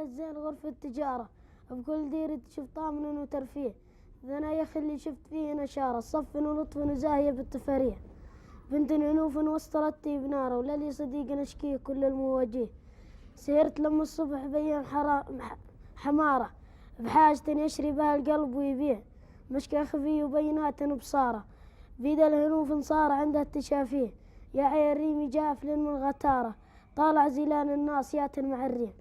على الزين غرفة تجارة، بكل ديرة شفت طامن وترفيه، ثنايا خلي شفت فيه نشارة، صف ولطف وزاهية بالتفاريه، بنت عنوف وسطرتي بنارة، وللي صديق نشكيه كل المواجيه، سهرت لما الصبح بين حمارة، بحاجة يشري بها القلب ويبيه، مشكى خفي وبينات بصارة، بيد الهنوف صار عنده التشافيه، يا عي الريمي جافل من غتارة، طالع زيلان الناس ياتن مع الريم،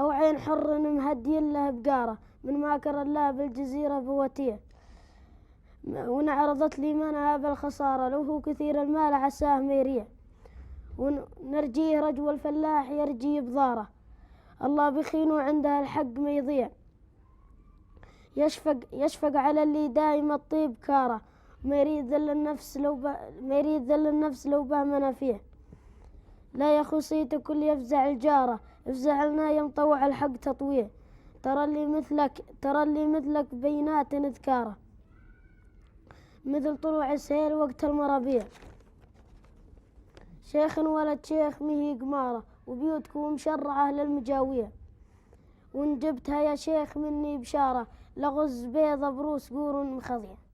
أو عين حر مهدي له بقارة، من ماكر الله بالجزيرة بوتيه، ونعرضت لي منها بالخسارة، لو هو كثير المال عساه ميريه، ونرجيه رجو الفلاح يرجي بضاره، الله بخينه عنده الحق ما يضيع، يشفق على اللي دايم الطيب كاره، ما يريد ذل النفس لو به منافيه، لا يا خصيته كل يفزع الجاره، افزع لنا يمطوع الحق تطويه، ترى اللي مثلك بينات نذكاره، مثل طلوع السيل وقت المرابيع، شيخ ولد شيخ مهي قماره، وبيوتكم مشرعه للمجاويه، وان جبتها يا شيخ مني بشاره، لغز بيضة بروس قور مخضيه.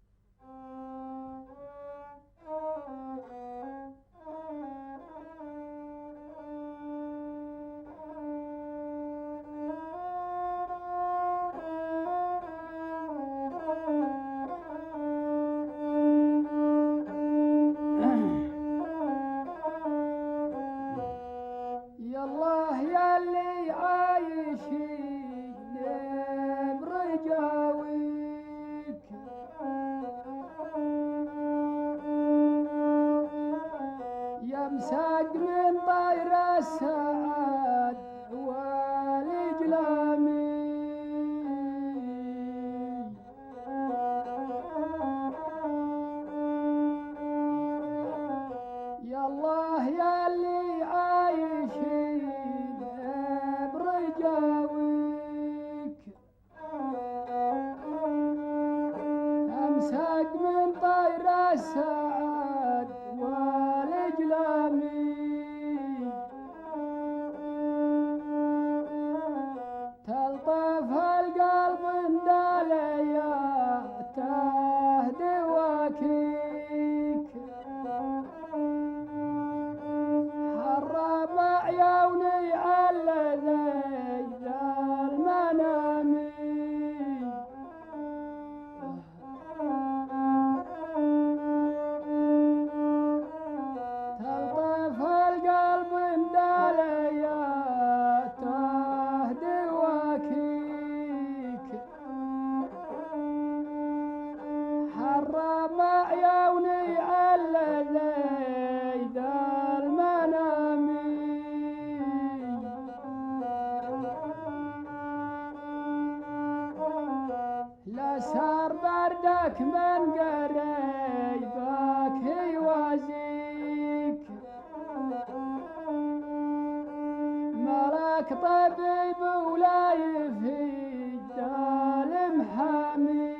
يالله ياللي عايشين برجاويك، يا مساق من طير السعد والإجلامي، يالله ياللي عايشين برجاويك، أمساق من طير السعد والإجلامي، تلطف القلب انداليا تهدي واكيك، حرم عيوني على ذا المنامي، تلطف القلب انداليا تهدي واكيك، حرم عيوني على ذا المنامي، لا سار بردك من قريبك يوازيك، ملك طبيب ولا يفيد المحامي،